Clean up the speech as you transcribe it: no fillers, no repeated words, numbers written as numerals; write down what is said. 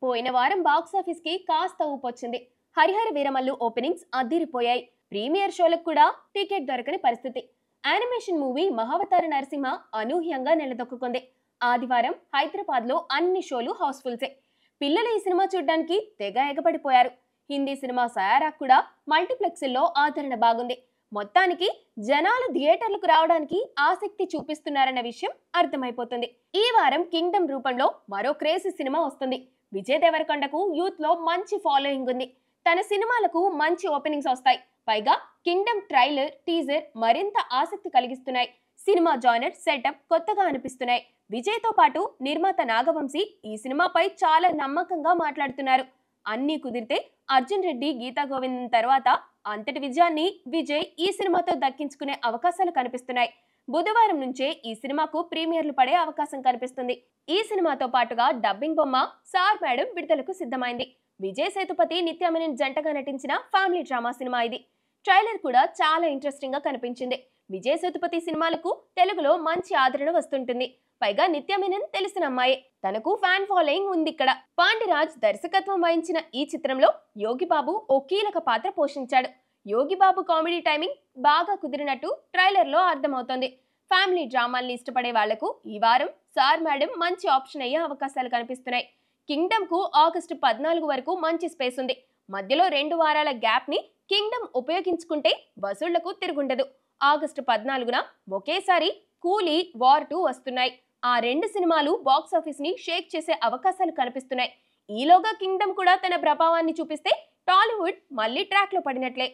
పోయిన వారం బాక్సాఫీస్ కి కాస్త ఊపొచ్చింది. హరిహర వీరమల్లు ఓపెనింగ్స్ అద్దిరిపోయాయి. ప్రీమియర్ షోలకు కూడా టికెట్ దొరకని పరిస్థితి. యానిమేషన్ మూవీ మహావతార నరసింహ అనూహ్యంగా నిలదొక్కుంది. ఆదివారం హైదరాబాద్ లో అన్ని షోలు హౌస్ఫుల్సే. పిల్లలు ఈ సినిమా చూడ్డానికి తెగ ఎగబడిపోయారు. హిందీ సినిమా సయారా కూడా మల్టీప్లెక్స్ల్లో ఆదరణ బాగుంది. మొత్తానికి జనాలు థియేటర్లకు రావడానికి ఆసక్తి చూపిస్తున్నారన్న విషయం అర్థమైపోతుంది. ఈ వారం కింగ్డమ్ రూపంలో మరో క్రేజీ సినిమా వస్తుంది. విజయ్ దేవరకొండకు యూత్ లో మంచి ఫాలోయింగ్ ఉంది. తన సినిమాలకు మంచి ఓపెనింగ్స్ వస్తాయి. పైగా కింగ్డమ్ ట్రైలర్, టీజర్ మరింత ఆసక్తి కలిగిస్తున్నాయి. సినిమా జానర్, సెటప్ కొత్తగా అనిపిస్తున్నాయి. విజయ్ తో పాటు నిర్మాత నాగవంశీ ఈ సినిమాపై చాలా నమ్మకంగా మాట్లాడుతున్నారు. అన్నీ కుదిరితే అర్జున్ రెడ్డి, గీతా గోవిందం తర్వాత అంతటి విజయాన్ని విజయ్ ఈ సినిమాతో దక్కించుకునే అవకాశాలు కనిపిస్తున్నాయి. బుధవారం నుంచే ఈ సినిమాకు ప్రీమియర్లు పడే అవకాశం కనిపిస్తుంది. ఈ సినిమాతో పాటుగా డబ్బింగ్ బొమ్మ సార్ మేడం విడుదలకు సిద్ధమైంది. విజయ్ సేతుపతి, నిత్య మేనన్ జంటగా నటించిన ఫ్యామిలీ డ్రామా సినిమా ఇది. ట్రైలర్ కూడా చాలా ఇంట్రెస్టింగ్ గా కనిపించింది. విజయ్ సేతుపతి సినిమాలకు తెలుగులో మంచి ఆదరణ వస్తుంటుంది. పైగా నిత్య మేనన్ తెలిసిన అమ్మాయే, తనకు ఫ్యాన్ ఫాలోయింగ్ ఉంది. ఇక్కడ పాండిరాజ్ దర్శకత్వం వహించిన ఈ చిత్రంలో యోగిబాబు ఓ కీలక పాత్ర పోషించాడు. యోగిబాబు కామెడీ టైమింగ్ బాగా కుదిరినట్టు ట్రైలర్ లో అర్థమవుతోంది. ఫ్యామిలీ డ్రామాల్ని ఇష్టపడే వాళ్లకు ఈ వారం సార్ మేడం మంచి ఆప్షన్ అయ్యే అవకాశాలు కనిపిస్తున్నాయి. కింగ్డమ్ కు ఆగస్టు 14 వరకు మంచి స్పేస్ ఉంది. మధ్యలో 2 వారాల గ్యాప్ ని కింగ్డమ్ ఉపయోగించుకుంటే వసూళ్లకు తిరుగుండదు. ఆగస్టు 14న ఒకేసారి కూలీ, వార్ 2 వస్తున్నాయి. ఆ 2 సినిమాలు బాక్సాఫీస్ ని షేక్ చేసే అవకాశాలు కనిపిస్తున్నాయి. ఈలోగా కింగ్డమ్ కూడా తన ప్రభావాన్ని చూపిస్తే టాలీవుడ్ మళ్లీ ట్రాక్ లో పడినట్లే.